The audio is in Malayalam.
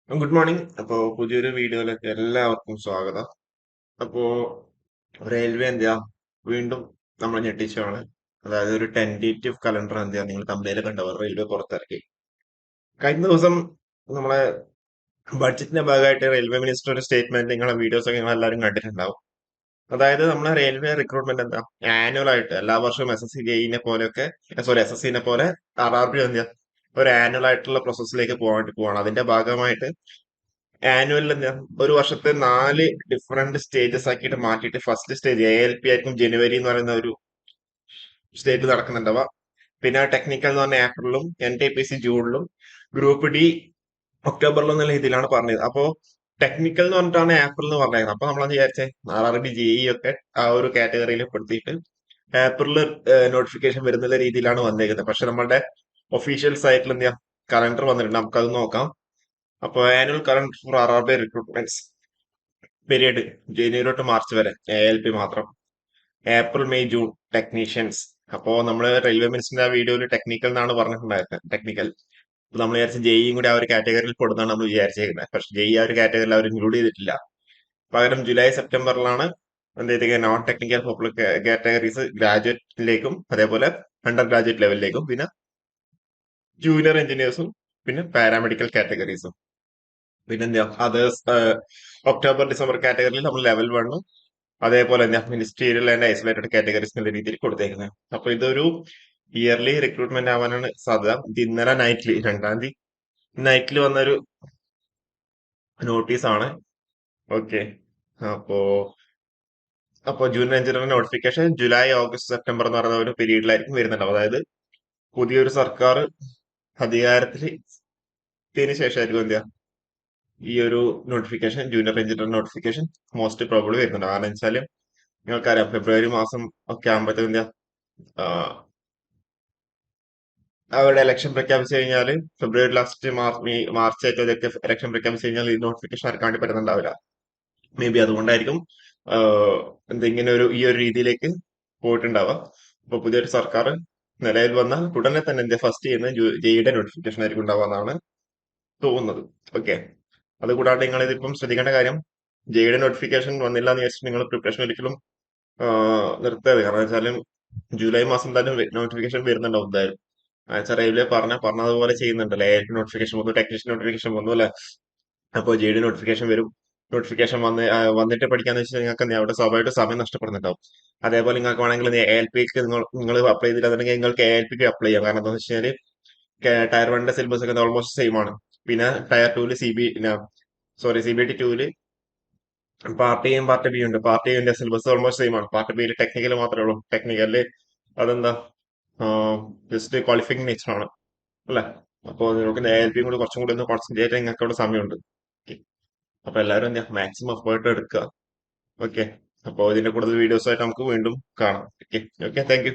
Good morning. അപ്പോൾ പുതിയൊരു വീഡിയോയിലേക്ക് എല്ലാവർക്കും സ്വാഗതം. അപ്പോൾ റെയിൽവേ എന്തെയാ വീണ്ടും നമ്മൾ ഞെട്ടിച്ചാണ്. അതായത് ഒരു ടെൻറ്റേറ്റീവ് കലണ്ടർ എന്തെയാ നിങ്ങൾ തമ്മിൽ കണ്ടവർ റെയിൽവേ പുറത്തിറക്കി. കഴിഞ്ഞ ദിവസം നമ്മളെ ബഡ്ജറ്റിന്റെ ഭാഗമായിട്ട് റെയിൽവേ മിനിസ്റ്റർ ഒരു സ്റ്റേറ്റ്മെന്റ് നിങ്ങളെ വീഡിയോസ് ഒക്കെ നിങ്ങൾ എല്ലാവരും കണ്ടിട്ടുണ്ടാവും. അതായത് നമ്മളെ റെയിൽവേ റിക്രൂട്ട്മെന്റ് എന്താ ആനുവൽ ആയിട്ട് എല്ലാ വർഷവും എസ് എസ് സി ജെഇനെ പോലെയൊക്കെ സോറി എസ് എസ് സിനെ പോലെ RRB എന്തെയാ ഒരു ആനുവൽ ആയിട്ടുള്ള പ്രോസസ്സിലേക്ക് പോകാൻ വേണ്ടി പോവാണ്. അതിന്റെ ഭാഗമായിട്ട് ആനുവലിൽ എന്താ ഒരു വർഷത്തെ 4 ഡിഫറെന്റ് സ്റ്റേജസ് ആക്കിയിട്ട് മാറ്റിയിട്ട് ഫസ്റ്റ് സ്റ്റേജ് ALP ആയിരിക്കും ജനുവരി എന്ന് പറയുന്ന ഒരു സ്റ്റേറ്റ് നടക്കുന്നുണ്ടാവുക. പിന്നെ ടെക്നിക്കൽ എന്ന് പറഞ്ഞ ഏപ്രിലും NTPC ജൂണിലും ഗ്രൂപ്പ് ഡി ഒക്ടോബറിലും എന്നുള്ള രീതിയിലാണ് പറഞ്ഞത്. അപ്പോ ടെക്നിക്കൽ എന്ന് പറഞ്ഞിട്ടാണ് ഏപ്രിൽ എന്ന് പറഞ്ഞത്. അപ്പൊ നമ്മൾ വിചാരിച്ചേ RRB JE ഒക്കെ ആ ഒരു കാറ്റഗറിയിൽ പെടുത്തിയിട്ട് ഏപ്രിൽ നോട്ടിഫിക്കേഷൻ വരുന്ന രീതിയിലാണ് വന്നേക്കുന്നത്. പക്ഷെ നമ്മളുടെ ഒഫീഷ്യൽ സൈറ്റിൽ എന്താ കലണ്ടർ വന്നിട്ടുണ്ട്, നമുക്കത് നോക്കാം. അപ്പോൾ annual current for RRB recruitments period ജനുവരി തൊട്ട് മാർച്ച് വരെ ALP മാത്രം. April May June technicians. അപ്പോ നമ്മള് റെയിൽവേ മിനിസ്റ്ററിന്റെ ആ വീഡിയോയിൽ ടെക്നിക്കൽ എന്നാണ് പറഞ്ഞിട്ടുണ്ടായിരുന്നത്. ടെക്നിക്കൽ നമ്മൾ വിചാരിച്ച ജെഇയും കൂടി ആ ഒരു കാറ്റഗറിയിൽ പെടുന്നതാണ് നമ്മൾ വിചാരിച്ചേക്കുന്നത്. പക്ഷെ ജെഇ ആ ഒരു കാറ്റഗറിയിൽ അവർ ഇൻക്ലൂഡ് ചെയ്തിട്ടില്ല. പകരം ജൂലൈ സെപ്റ്റംബറിലാണ് എന്ത് ചെയ്തേക്കുക നോൺ ടെക്നിക്കൽ പോപ്പുലർ കാറ്റഗറീസ് ഗ്രാജുവേറ്റിലേക്കും അതേപോലെ അണ്ടർ ഗ്രാജുവേറ്റ് ലെവലിലേക്കും പിന്നെ ജൂനിയർ എഞ്ചിനീയേഴ്സും പിന്നെ പാരാമെഡിക്കൽ കാറ്റഗറീസും പിന്നെന്താ അതേഴ്സ് ഒക്ടോബർ ഡിസംബർ കാറ്റഗറിയിൽ നമ്മൾ ലെവൽ 1 അതേപോലെ തന്നെ മിനിസ്റ്റീരിയൽ ആൻഡ് ഐസൊലേറ്റഡ് കാറ്റഗറീസ് എന്നുള്ള രീതിയിൽ കൊടുത്തേക്കുന്നത്. അപ്പൊ ഇതൊരു ഇയർലി റിക്രൂട്ട്മെന്റ് ആവാനാണ് സാധ്യത. ഇത് ഇന്നലെ നൈറ്റിൽ 2-ാം തീയതി നൈറ്റിൽ വന്നൊരു നോട്ടീസ് ആണ്. ഓക്കെ. അപ്പോ junior engineer notification July August September എന്ന് പറയുന്ന ഒരു പീരീഡിലായിരിക്കും വരുന്നുണ്ടാവും. അതായത് പുതിയൊരു സർക്കാർ അധികാരത്തിലെത്തിയതിനു ശേഷമായിരിക്കും എന്താ ഈ ഒരു notification junior engineer notification most probably വരുന്നുണ്ട്. കാരണം വെച്ചാല് നിങ്ങൾക്കറിയാം ഫെബ്രുവരി മാസം ഒക്കെ ആകുമ്പോഴത്തേക്കും അവരുടെ ഇലക്ഷൻ പ്രഖ്യാപിച്ചു കഴിഞ്ഞാൽ ഫെബ്രുവരി ലാസ്റ്റ് മാർച്ച് ആയിട്ടൊക്കെ ഇലക്ഷൻ പ്രഖ്യാപിച്ചു കഴിഞ്ഞാൽ ഈ നോട്ടിഫിക്കേഷൻ ആർക്കാൻ വേണ്ടി പറ്റുന്നുണ്ടാവില്ല. മേ ബി അതുകൊണ്ടായിരിക്കും എന്തെങ്കിലും ഈ ഒരു രീതിയിലേക്ക് പോയിട്ടുണ്ടാവുക. അപ്പൊ പുതിയൊരു സർക്കാർ നിലവിൽ വന്ന ഉടനെ തന്നെ എന്താ ഫസ്റ്റ് ചെയ്യുന്ന ജെഇയുടെ നോട്ടിഫിക്കേഷൻ ആയിരിക്കും ഉണ്ടാവുക തോന്നുന്നത്. ഓക്കെ. അതുകൂടാണ്ട് നിങ്ങൾ ഇതിപ്പം ശ്രദ്ധിക്കേണ്ട കാര്യം ജെഇയുടെ നോട്ടിഫിക്കേഷൻ വന്നില്ല എന്ന് വിചാരിച്ചിട്ട് നിങ്ങൾ പ്രിപ്പറേഷൻ ഒരിക്കലും നിർത്തരുത്. കാരണം വെച്ചാലും ജൂലൈ മാസം എന്തായാലും നോട്ടിഫിക്കേഷൻ വരുന്നുണ്ടാവും എന്തായാലും. എന്നുവെച്ചാൽ റെയിൽവേ പറഞ്ഞതുപോലെ ചെയ്യുന്നുണ്ടല്ലേ. നോട്ടിഫിക്കേഷൻ വന്നു, ടെക്നീഷ്യൻ നോട്ടിഫിക്കേഷൻ വന്നു അല്ലെ. അപ്പോൾ ജെഇയുടെ നോട്ടിഫിക്കേഷൻ വരും. നോട്ടിഫിക്കേഷൻ വന്നിട്ട് പഠിക്കാന്ന് വെച്ചാൽ നിങ്ങൾക്ക് അവിടെ സ്വാഭാവികമായിട്ട് സമയം നഷ്ടപ്പെടുന്നുണ്ടാവും. അതേപോലെ നിങ്ങൾക്ക് വേണമെങ്കിൽ ALPക്ക് നിങ്ങൾ അപ്ലൈ ചെയ്തിട്ടുണ്ടെങ്കിൽ നിങ്ങൾക്ക് ALPക്ക് അപ്ലൈ ചെയ്യാം. കാരണം എന്താണെന്ന് വെച്ചാൽ ടയർ 1ന്റെ സിലബസ് ഒക്കെ ഓൾമോസ്റ്റ് സെയിം ആണ്. പിന്നെ ടയർ 2 CBT 2 പാർട്ട് എയും പാർട്ട് ബി ഉണ്ട്. പാർട്ട് എന്റെ സിലബസ് ഓൾമോസ്റ്റ് സെയിം ആണ്. പാർട്ട് ബിയിൽ ടെക്നിക്കൽ മാത്രമേ ഉള്ളൂ. ടെക്നിക്കലില് അതെന്താ ജസ്റ്റ് ക്വാളിഫയിങ് നേച്ചർ ആണ് അല്ലെ. അപ്പോൾ നിങ്ങൾക്ക് ALPയും കൂടി കുറച്ചും കൂടി ഒന്ന് കോൺസെൻട്രേറ്റ് ചെയ്യാൻ നിങ്ങൾക്ക് അവിടെ സമയമുണ്ട്. Okay. അപ്പൊ എല്ലാവരും എന്താ മാക്സിമം എഫേർട്ട് എടുക്കുക. ഓക്കെ. അപ്പോൾ ഇതിന്റെ കൂടുതൽ വീഡിയോസ് ആയിട്ട് നമുക്ക് വീണ്ടും കാണാം. ഓക്കെ. Okay, thank you.